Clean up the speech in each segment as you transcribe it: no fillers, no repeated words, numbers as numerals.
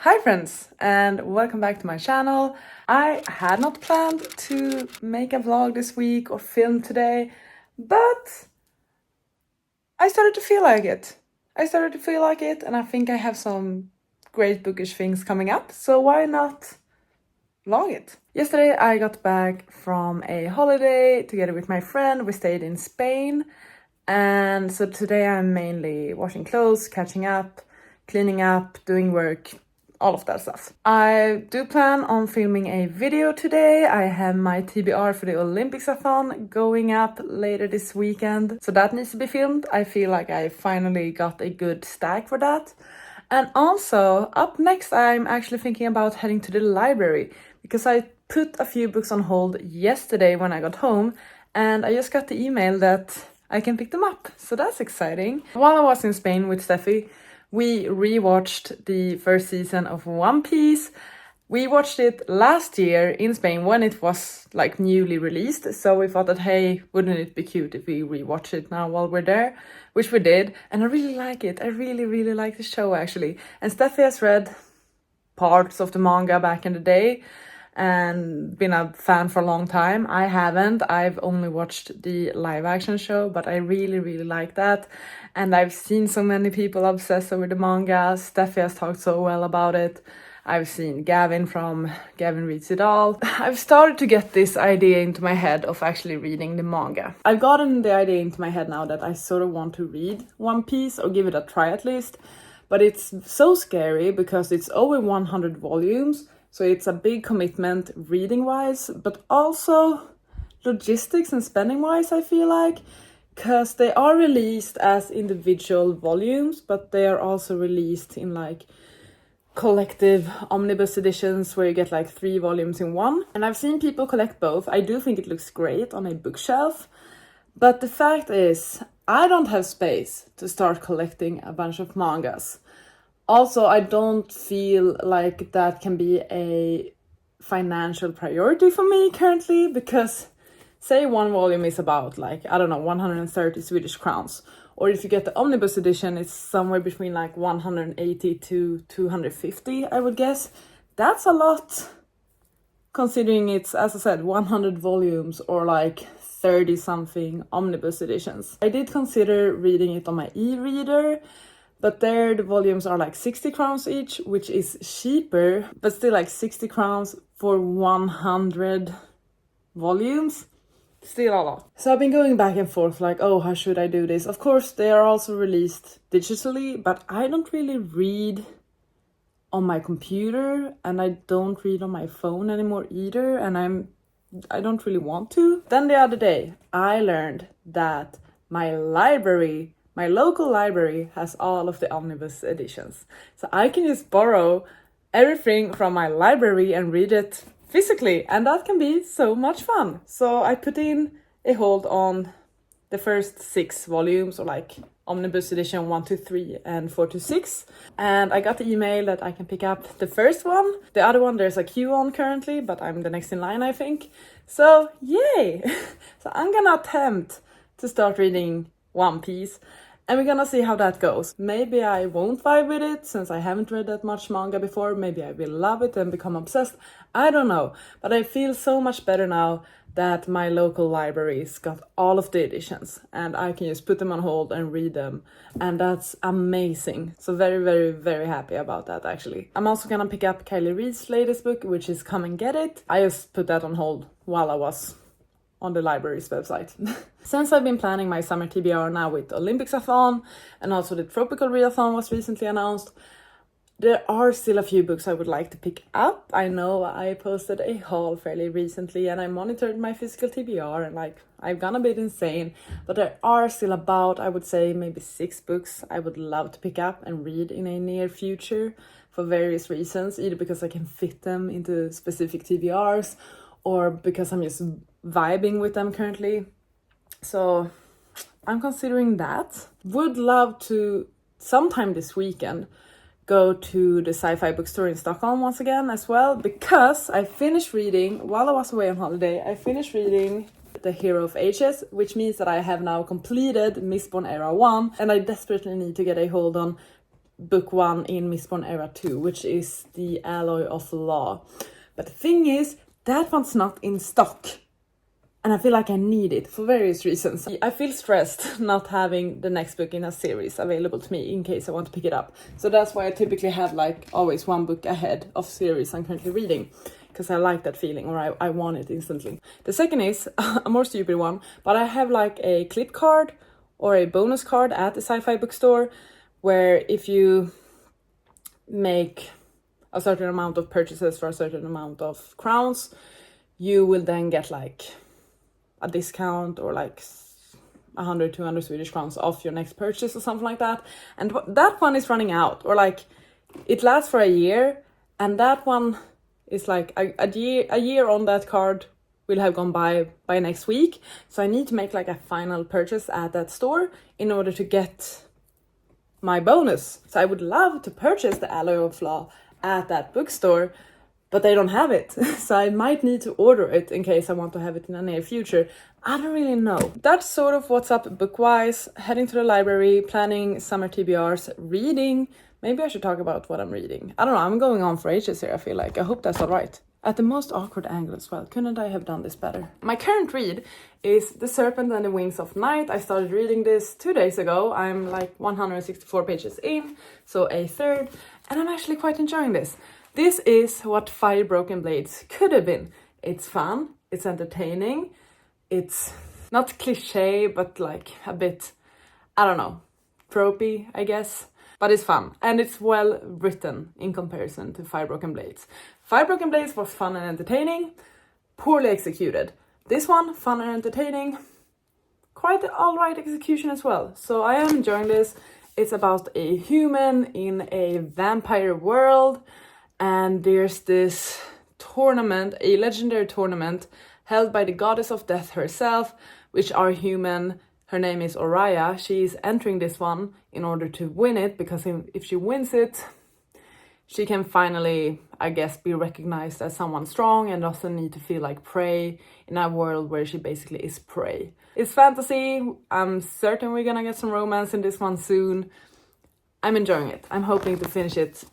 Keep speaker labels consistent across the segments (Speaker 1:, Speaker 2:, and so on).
Speaker 1: Hi friends, and welcome back to my channel. I had not planned to make a vlog this week or film today, but I started to feel like it. And I think I have some great bookish things coming up, so why not vlog it? Yesterday I got back from a holiday together with my friend. We stayed in Spain, and so today I'm mainly washing clothes, catching up, cleaning up, doing work, all of that stuff. I do plan on filming a video today. I have my TBR for the olympicsathon going up later this weekend, so that needs to be filmed. I feel like I finally got a good stack for that. And also, up next, I'm actually thinking about heading to the library because I put a few books on hold yesterday when I got home, and I just got the email that I can pick them up, so that's exciting. While I was in Spain with Steffi, we rewatched the first season of One Piece. We watched it last year in Spain when it was like newly released, so we thought that, hey, wouldn't it be cute if we rewatch it now while we're there? Which we did, and I really like it. I really like the show actually. And Steffi has read parts of the manga back in the day and been a fan for a long time. I haven't. I've only watched the live action show, but I really like that. And I've seen so many people obsessed over the manga. Steffi has talked so well about it. I've seen Gavin from Gavin Reads It All. I've started to get this idea into my head of actually reading the manga. I've gotten the idea into my head now that I sort of want to read One Piece or give it a try at least. But it's so scary because it's over 100 volumes. So it's a big commitment reading-wise, but also logistics and spending-wise, I feel like. Because they are released as individual volumes, but they are also released in like collective omnibus editions where you get like 3 volumes in one. And I've seen people collect both. I do think it looks great on a bookshelf. But the fact is, I don't have space to start collecting a bunch of mangas. Also, I don't feel like that can be a financial priority for me currently because say one volume is about like, I don't know, 130 Swedish crowns. Or if you get the omnibus edition, it's somewhere between like 180 to 250, I would guess. That's a lot considering it's, as I said, 100 volumes or like 30 something omnibus editions. I did consider reading it on my e-reader, but there the volumes are like 60 crowns each, which is cheaper, but still like 60 crowns for 100 volumes. Still a lot. So I've been going back and forth like, oh, how should I do this? Of course, they are also released digitally, but I don't really read on my computer and I don't read on my phone anymore either, and I don't really want to. Then the other day, I learned that my local library has all of the omnibus editions. So I can just borrow everything from my library and read it physically, and that can be so much fun. So I put in a hold on the first 6 volumes, or like omnibus edition 1 to 3 and 4 to 6. And I got the email that I can pick up the first one. The other one there's a queue on currently, but I'm the next in line, I think. So yay! So I'm gonna attempt to start reading One Piece. And we're gonna see how that goes. Maybe I won't vibe with it since I haven't read that much manga before. Maybe I will love it and become obsessed. I don't know. But I feel so much better now that my local libraries got all of the editions. And I can just put them on hold and read them. And that's amazing. So very happy about that actually. I'm also gonna pick up Kylie Reid's latest book, which is Come and Get It. I just put that on hold while I was on the library's website. Since I've been planning my summer TBR now with olympicsathon, and also the tropical readathon was recently announced, there are still a few books I would like to pick up. I know I posted a haul fairly recently and I monitored my physical TBR and like I've gone a bit insane, but there are still about, I would say, maybe 6 books I would love to pick up and read in a near future for various reasons, either because I can fit them into specific TBRs or because I'm just vibing with them currently. So I'm considering that. Would love to sometime this weekend go to the sci-fi bookstore in Stockholm once again as well, because I finished reading, while I was away on holiday, I finished reading The Hero of Ages, which means that I have now completed Mistborn Era 1, and I desperately need to get a hold on book 1 in Mistborn Era 2, which is the Alloy of Law. But the thing is, that one's not in stock. And I feel like I need it for various reasons. I feel stressed not having the next book in a series available to me in case I want to pick it up. So that's why I typically have like always one book ahead of series I'm currently reading. Because I like that feeling, or I want it instantly. The second is a more stupid one, but I have like a clip card or a bonus card at the sci-fi bookstore where if you make a certain amount of purchases for a certain amount of crowns, you will then get like a discount or like 100, 200 Swedish crowns off your next purchase or something like that. And that one is running out, or like it lasts for a year, and that one is like a year on that card will have gone by next week. So I need to make like a final purchase at that store in order to get my bonus. So I would love to purchase the Alloy of Law at that bookstore, but they don't have it. So I might need to order it in case I want to have it in the near future. I don't really know. That's sort of what's up book-wise. Heading to the library, planning summer TBRs, reading. Maybe I should talk about what I'm reading. I don't know, I'm going on for ages here, I feel like. I hope that's all right. At the most awkward angle as well. Couldn't I have done this better? My current read is The Serpent and the Wings of Night. I started reading this 2 days ago. I'm like 164 pages in, so a third. And I'm actually quite enjoying this. This is what Fire Broken Blades could have been. It's fun, it's entertaining, it's not cliche, but like a bit, I don't know, tropey, I guess. But it's fun, and it's well written in comparison to Fire Broken Blades. Fire Broken Blades was fun and entertaining, poorly executed. This one, fun and entertaining, quite alright execution as well. So I am enjoying this. It's about a human in a vampire world. And there's this tournament, a legendary tournament, held by the goddess of death herself, which our human, her name is Oriya. She's entering this one in order to win it, because if she wins it, she can finally, I guess, be recognized as someone strong and doesn't need to feel like prey in a world where she basically is prey. It's fantasy. I'm certain we're gonna get some romance in this one soon. I'm enjoying it. I'm hoping to finish it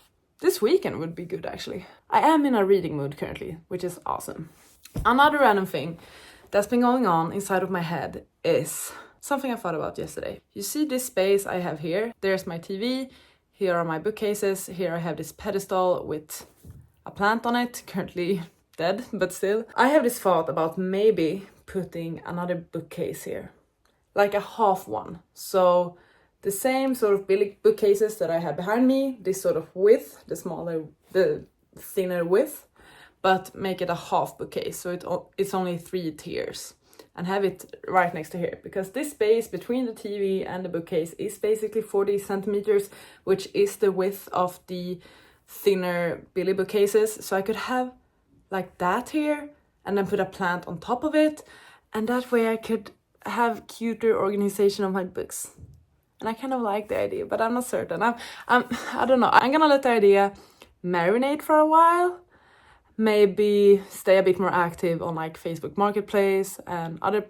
Speaker 1: this weekend would be good, actually. I am in a reading mood currently, which is awesome. Another random thing that's been going on inside of my head is something I thought about yesterday. You see this space I have here? There's my TV, here are my bookcases, here I have this pedestal with a plant on it, currently dead, but still. I have this thought about maybe putting another bookcase here, like a half one. So the same sort of bookcases that I have behind me, this sort of width, the thinner width, but make it a half bookcase, so it's only 3 tiers, and have it right next to here, because this space between the TV and the bookcase is basically 40 centimeters, which is the width of the thinner Billy bookcases. So I could have like that here, and then put a plant on top of it, and that way I could have cuter organization of my books. And I kind of like the idea, but I'm not certain. I don't know. I'm gonna let the idea marinate for a while. Maybe stay a bit more active on like Facebook Marketplace and other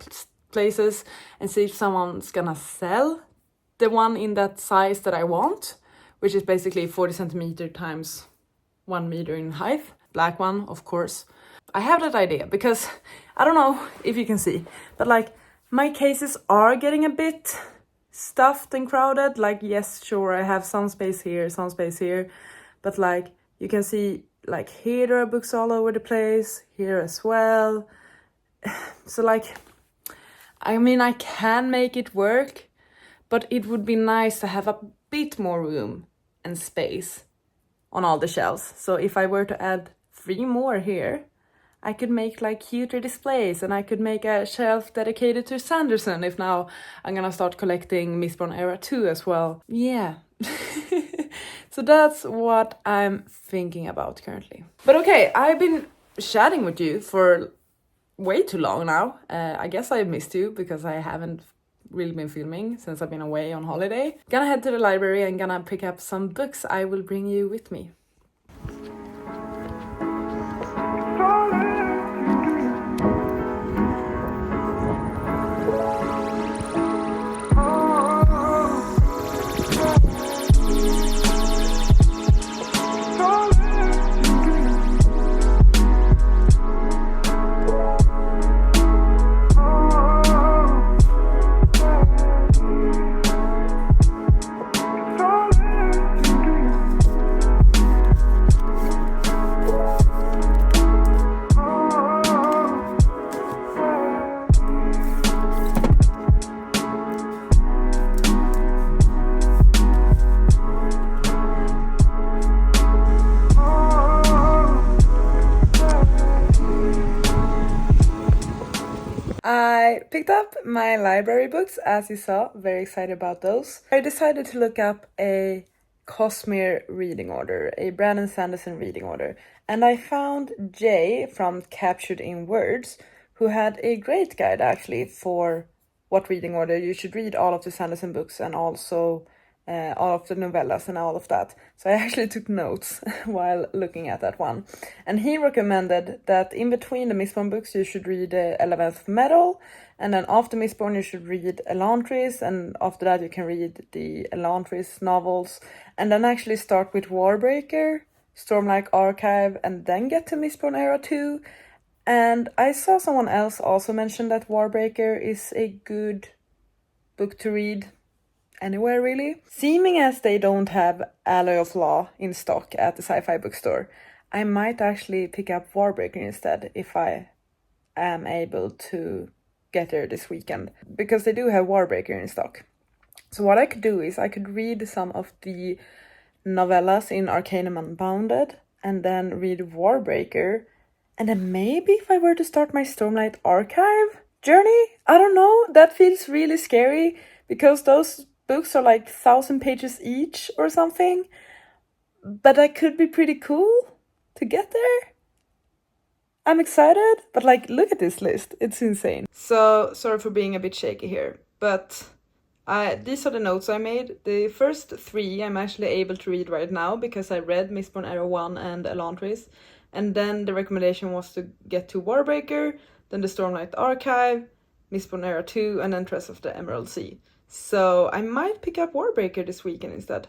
Speaker 1: places, and see if someone's gonna sell the one in that size that I want, which is basically 40 centimeter times 1 meter in height. Black one, of course. I have that idea because I don't know if you can see, but like my cases are getting a bit stuffed and crowded. Like, yes, sure, I have some space here, but like you can see, like here there are books all over the place, here as well. So like, I mean, I can make it work, but it would be nice to have a bit more room and space on all the shelves. So if I were to add 3 more here, I could make like cuter displays, and I could make a shelf dedicated to Sanderson if now I'm gonna start collecting Mistborn Era 2 as well. Yeah. So that's what I'm thinking about currently. But okay, I've been chatting with you for way too long now. I guess I missed you because I haven't really been filming since I've been away on holiday. Gonna head to the library and gonna pick up some books. I will bring you with me. I picked up my library books, as you saw, very excited about those. I decided to look up a cosmere reading order, a Brandon Sanderson reading order, and I found Jay from Captured in Words, who had a great guide actually for what reading order you should read all of the Sanderson books and also all of the novellas and all of that. So I actually took notes while looking at that one. And he recommended that in between the Mistborn books you should read 11th Metal, and then after Mistborn you should read Elantris, and after that you can read the Elantris novels, and then actually start with Warbreaker, Stormlight Archive, and then get to Mistborn Era 2. And I saw someone else also mention that Warbreaker is a good book to read anywhere really. Seeming as they don't have Alloy of Law in stock at the sci-fi bookstore, I might actually pick up Warbreaker instead if I am able to get there this weekend, because they do have Warbreaker in stock. So what I could do is I could read some of the novellas in Arcanum Unbounded and then read Warbreaker, and then maybe if I were to start my Stormlight Archive journey, I don't know, that feels really scary because those books are like 1,000 pages each or something, but that could be pretty cool to get there. I'm excited, but like, look at this list, it's insane. So sorry for being a bit shaky here, but these are the notes I made. The first 3 I'm actually able to read right now because I read Mistborn Era 1 and Elantris, and then the recommendation was to get to Warbreaker, then the Stormlight Archive, Mistborn Era 2, and then Tress of the Emerald Sea. So I might pick up Warbreaker this weekend instead.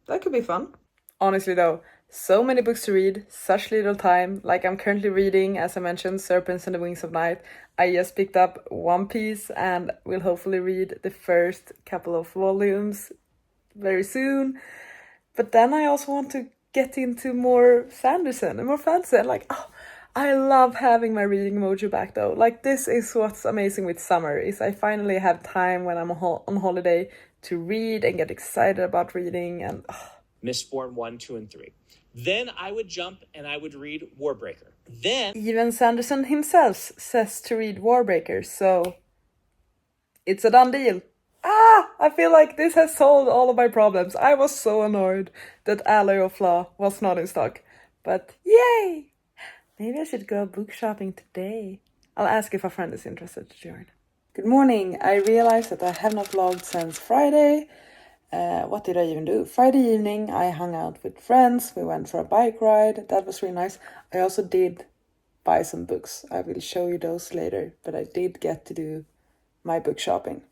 Speaker 1: That could be fun. Honestly though, so many books to read, such little time. Like I'm currently reading, as I mentioned, Serpents and the Wings of Night. I just picked up One Piece and will hopefully read the first couple of volumes very soon. But then I also want to get into more Sanderson and more fantasy. Like, oh, I love having my reading mojo back though. Like, this is what's amazing with summer, is I finally have time when I'm on holiday to read and get excited about reading. And
Speaker 2: Mistborn 1, 2, and 3. Then I would jump and I would read Warbreaker. Then
Speaker 1: even Sanderson himself says to read Warbreaker, so it's a done deal. I feel like this has solved all of my problems. I was so annoyed that Alloy of Law was not in stock, but yay! Maybe I should go book shopping today. I'll ask if a friend is interested to join. Good morning. I realized that I have not vlogged since Friday. What did I even do? Friday evening, I hung out with friends. We went for a bike ride. That was really nice. I also did buy some books. I will show you those later. But I did get to do my book shopping.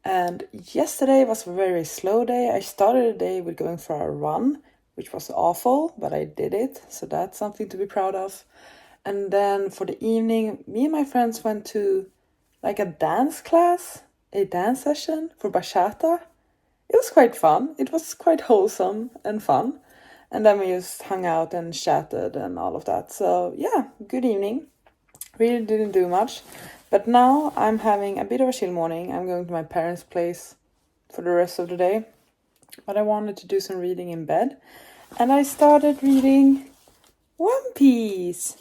Speaker 1: And yesterday was a very slow day. I started the day with going for a run, which was awful, but I did it. So that's something to be proud of. And then for the evening, me and my friends went to like a dance class, a dance session for bachata. It was quite fun. It was quite wholesome and fun. And then we just hung out and chatted and all of that. So yeah, good evening. Really didn't do much. But now I'm having a bit of a chill morning. I'm going to my parents' place for the rest of the day. But I wanted to do some reading in bed. And I started reading One Piece.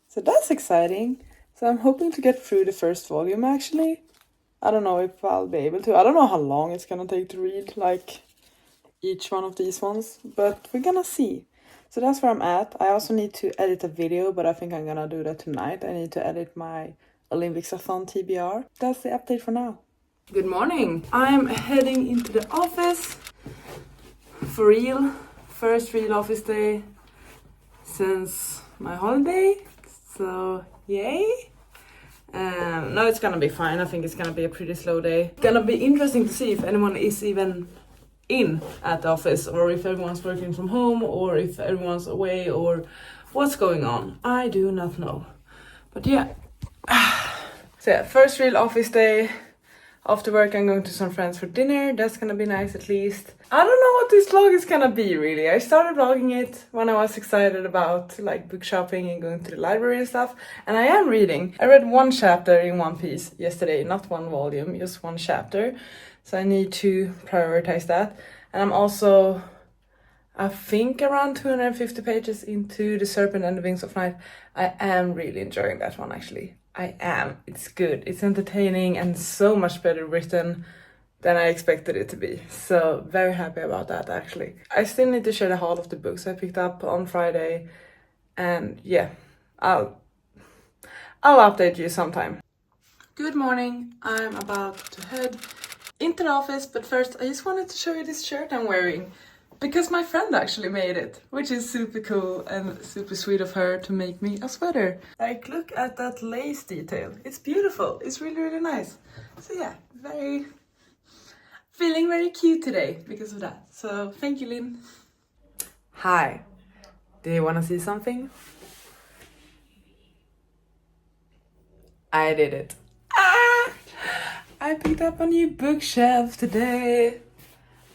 Speaker 1: So that's exciting. So I'm hoping to get through the first volume actually. I don't know if I'll be able to. I don't know how long it's gonna take to read like each one of these ones, but we're gonna see. So that's where I'm at. I also need to edit a video, but I think I'm gonna do that tonight. I need to edit my olympicsathon TBR. That's the update for now. Good morning. I'm heading into the office for real. First real office day since my holiday. So yay. No, it's gonna be fine. I think it's gonna be a pretty slow day. Gonna be interesting to see if anyone is even in at the office, or if everyone's working from home, or if everyone's away, or what's going on. I do not know. But yeah. So yeah, first real office day. After work I'm going to some friends for dinner. That's gonna be nice at least. I don't know what this vlog is gonna be really. I started vlogging it when I was excited about like book shopping and going to the library and stuff. And I am reading. I read 1 chapter in One Piece yesterday. Not 1 volume, just 1 chapter. So I need to prioritize that. And I'm also, I think, around 250 pages into The Serpent and the Wings of Night. I am really enjoying that one actually. I am. It's good. It's entertaining and so much better written than I expected it to be. So very happy about that actually. I still need to share the haul of the books I picked up on Friday. And yeah, I'll update you sometime. Good morning. I'm about to head into the office, but first I just wanted to show you this shirt I'm wearing. Because my friend actually made it, which is super cool and super sweet of her to make me a sweater. Like, look at that lace detail. It's beautiful. It's really, really nice. So yeah, feeling very cute today because of that. So thank you, Lynn. Hi. Do you want to see something? I did it. Ah! I picked up a new bookshelf today.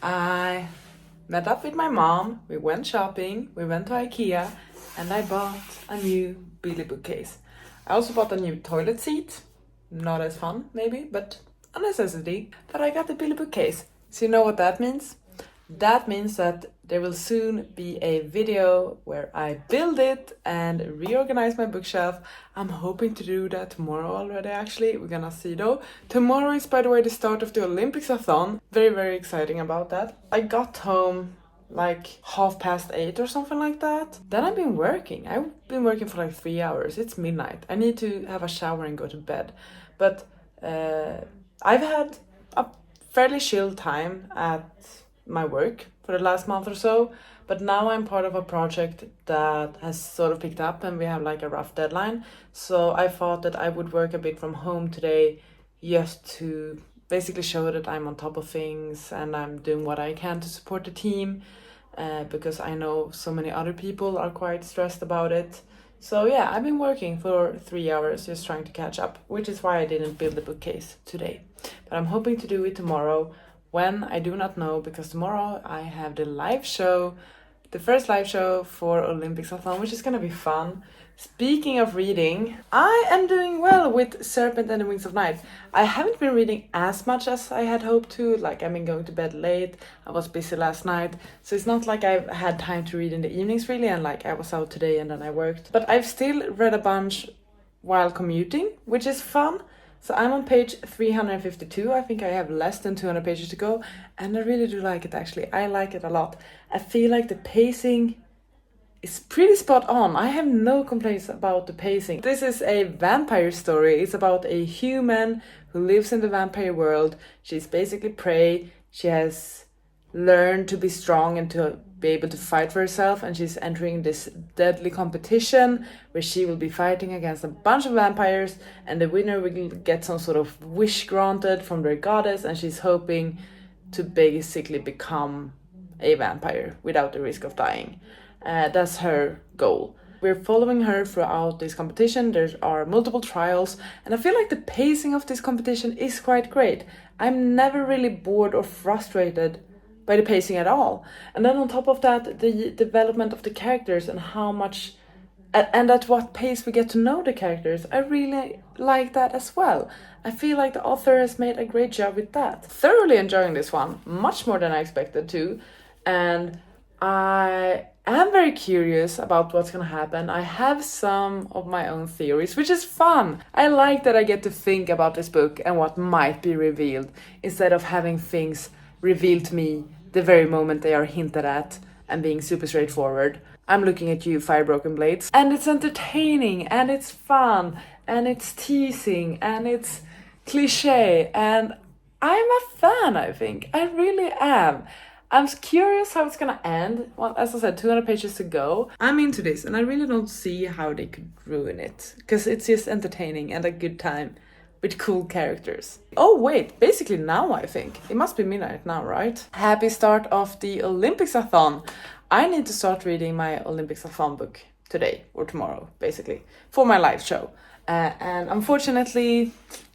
Speaker 1: I met up with my mom, we went shopping, we went to IKEA, and I bought a new Billy bookcase. I also bought a new toilet seat. Not as fun, maybe, but a necessity. But I got the Billy bookcase. So you know what that means? That means that there will soon be a video where I build it and reorganize my bookshelf. I'm hoping to do that tomorrow already, actually. We're gonna see though. Tomorrow is, by the way, the start of the olympicsathon. Very, very exciting about that. I got home like 8:30 or something like that. Then I've been working. I've been working for like 3 hours. It's midnight. I need to have a shower and go to bed. But I've had a fairly chill time at my work for the last month or so, but now I'm part of a project that has sort of picked up and we have like a rough deadline. So I thought that I would work a bit from home today just to basically show that I'm on top of things and I'm doing what I can to support the team, because I know so many other people are quite stressed about it. So yeah, I've been working for 3 hours just trying to catch up, which is why I didn't build the bookcase today. But I'm hoping to do it tomorrow. When, I do not know, because tomorrow I have the live show, the first live show for olympicsathon, which is gonna be fun. Speaking of reading, I am doing well with Serpent and the Wings of Night. I haven't been reading as much as I had hoped to, like I've been going to bed late, I was busy last night, so it's not like I've had time to read in the evenings really, and like I was out today and then I worked. But I've still read a bunch while commuting, which is fun. So I'm on page 352. I think I have less than 200 pages to go. And I really do like it, actually. I like it a lot. I feel like the pacing is pretty spot on. I have no complaints about the pacing. This is a vampire story. It's about a human who lives in the vampire world. She's basically prey. She has learned to be strong and to be able to fight for herself, and she's entering this deadly competition where she will be fighting against a bunch of vampires, and the winner will get some sort of wish granted from their goddess, and she's hoping to basically become a vampire without the risk of dying. That's her goal. We're following her throughout this competition. There are multiple trials, and I feel like the pacing of this competition is quite great. I'm never really bored or frustrated by the pacing at all. And then on top of that, the development of the characters and how much and at what pace we get to know the characters, I really like that as well. I feel like the author has made a great job with that. Thoroughly enjoying this one, much more than I expected to, and I am very curious about what's gonna happen. I have some of my own theories, which is fun. I like that I get to think about this book and what might be revealed, instead of having things revealed to me the very moment they are hinted at and being super straightforward. I'm looking at you, Fire Broken Blades. And it's entertaining, and it's fun, and it's teasing, and it's cliche, and I'm a fan, I think. I really am. I'm curious how it's gonna end. Well, as I said, 200 pages to go. I'm into this, and I really don't see how they could ruin it, because it's just entertaining and a good time with cool characters. Oh wait, basically now I think. It must be midnight now, right? Happy start of the olympicsathon. I need to start reading my olympicsathon book today or tomorrow, basically, for my live show. And unfortunately,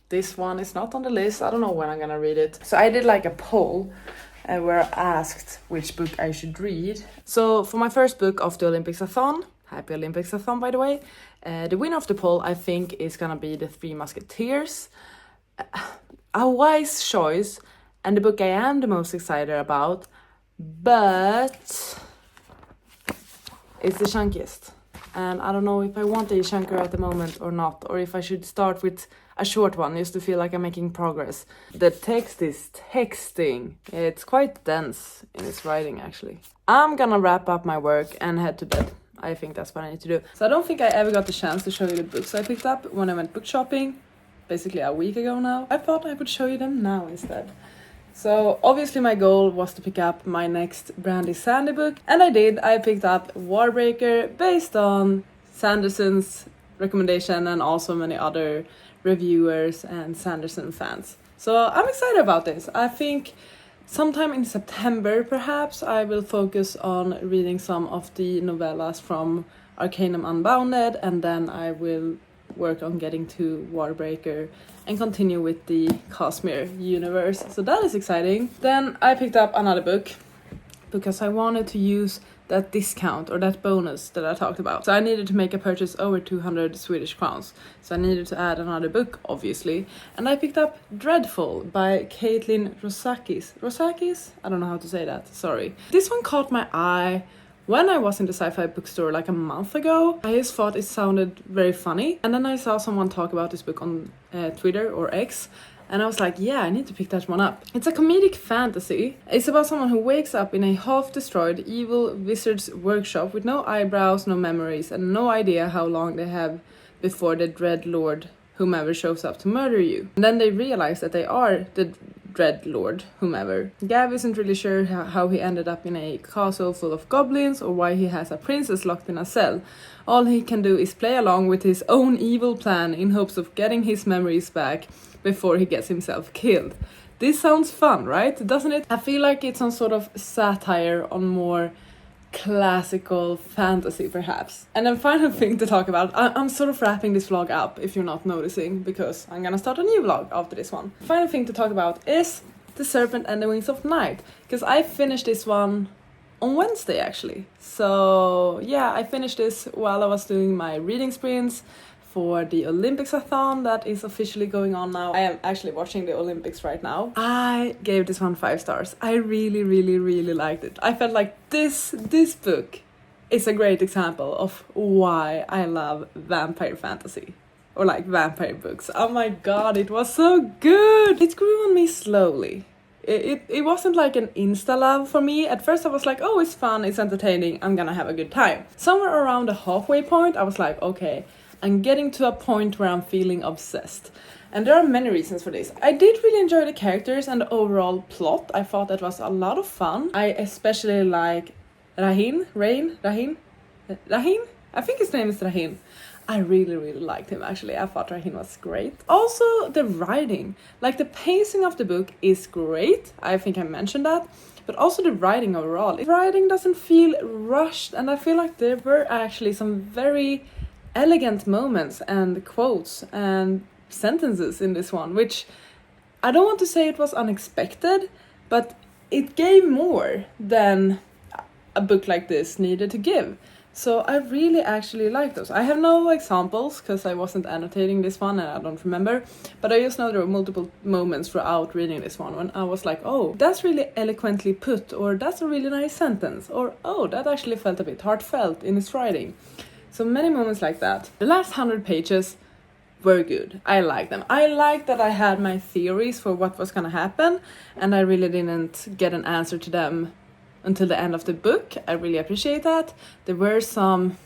Speaker 1: this one is not on the list. I don't know when I'm gonna read it. So I did like a poll where I asked which book I should read. So for my first book of the olympicsathon, happy olympicsathon by the way, the winner of the poll I think is gonna be The Three Musketeers. A wise choice and the book I am the most excited about, but it's the chunkiest. and I don't know if I want a chunker at the moment or not, or if I should start with a short one just to feel like I'm making progress. The text is texting. It's quite dense in its writing actually. I'm gonna wrap up my work and head to bed. I think that's what I need to do. So I don't think I ever got the chance to show you the books I picked up when I went book shopping, basically a week ago now. I thought I would show you them now instead. So obviously my goal was to pick up my next Brandy Sandy book, and I did. I picked up Warbreaker based on Sanderson's recommendation and also many other reviewers and Sanderson fans. So I'm excited about this. I think sometime in September perhaps I will focus on reading some of the novellas from Arcanum Unbounded, and then I will work on getting to Warbreaker and continue with the Cosmere universe. So that is exciting. Then I picked up another book because I wanted to use that discount or that bonus that I talked about. So I needed to make a purchase over 200 Swedish crowns. So I needed to add another book, obviously. And I picked up Dreadful by Caitlin Rosakis. Rosakis? I don't know how to say that, sorry. This one caught my eye when I was in the sci-fi bookstore like a month ago. I just thought it sounded very funny. And then I saw someone talk about this book on Twitter or X. And I was like, yeah, I need to pick that one up. It's a comedic fantasy. It's about someone who wakes up in a half-destroyed evil wizard's workshop with no eyebrows, no memories, and no idea how long they have before the Dread Lord whomever shows up to murder you. And then they realize that they are the Dread Lord whomever. Gav isn't really sure how he ended up in a castle full of goblins or why he has a princess locked in a cell. All he can do is play along with his own evil plan in hopes of getting his memories back before he gets himself killed. This sounds fun, right? Doesn't it? I feel like it's some sort of satire on more classical fantasy, perhaps. And then final thing to talk about, I'm sort of wrapping this vlog up if you're not noticing, because I'm gonna start a new vlog after this one. Final thing to talk about is The Serpent and the Wings of Night, because I finished this one on Wednesday actually. So yeah, I finished this while I was doing my reading sprints for the Olympicsathon that is officially going on now. I am actually watching the Olympics right now. I gave this one 5 stars. I really liked it. I felt like this book is a great example of why I love vampire fantasy. Or like vampire books. Oh my god, it was so good! It grew on me slowly. It wasn't like an insta love for me. At first I was like, oh, it's fun, it's entertaining, I'm gonna have a good time. Somewhere around the halfway point I was like, okay, I'm getting to a point where I'm feeling obsessed. And there are many reasons for this. I did really enjoy the characters and the overall plot. I thought that was a lot of fun. I especially like Rahin? I think his name is Rahin. I really liked him actually. I thought Rahin was great. Also the writing. Like the pacing of the book is great. I think I mentioned that. But also the writing overall. The writing doesn't feel rushed, and I feel like there were actually some very elegant moments and quotes and sentences in this one, which I don't want to say it was unexpected, but it gave more than a book like this needed to give. So I really actually like those. I have no examples because I wasn't annotating this one and I don't remember, but I just know there were multiple moments throughout reading this one when I was like, oh, that's really eloquently put, or that's a really nice sentence, or oh, that actually felt a bit heartfelt in its writing. So many moments like that. The last 100 pages were good. I liked them. I liked that I had my theories for what was gonna happen, and I really didn't get an answer to them until the end of the book. I really appreciate that. There were some,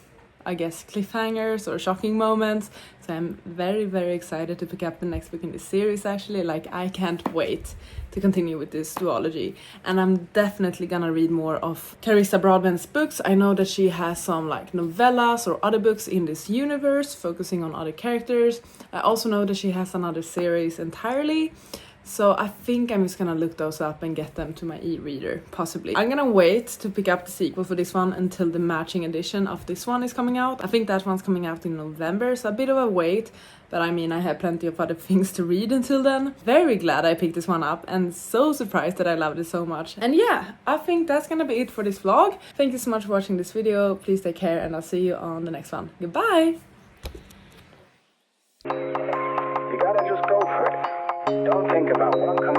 Speaker 1: I guess, cliffhangers or shocking moments. So I'm very excited to pick up the next book in this series actually. Like, I can't wait to continue with this duology. And I'm definitely gonna read more of Carissa Broadbent's books. I know that she has some like novellas or other books in this universe focusing on other characters. I also know that she has another series entirely. So I think I'm just gonna look those up and get them to my e-reader, possibly. I'm gonna wait to pick up the sequel for this one until the matching edition of this one is coming out. I think that one's coming out in November, so a bit of a wait. But I mean, I have plenty of other things to read until then. Very glad I picked this one up and so surprised that I loved it so much. And yeah, I think that's gonna be it for this vlog. Thank you so much for watching this video. Please take care and I'll see you on the next one. Goodbye!
Speaker 3: You gotta just go for it. Don't think about what comes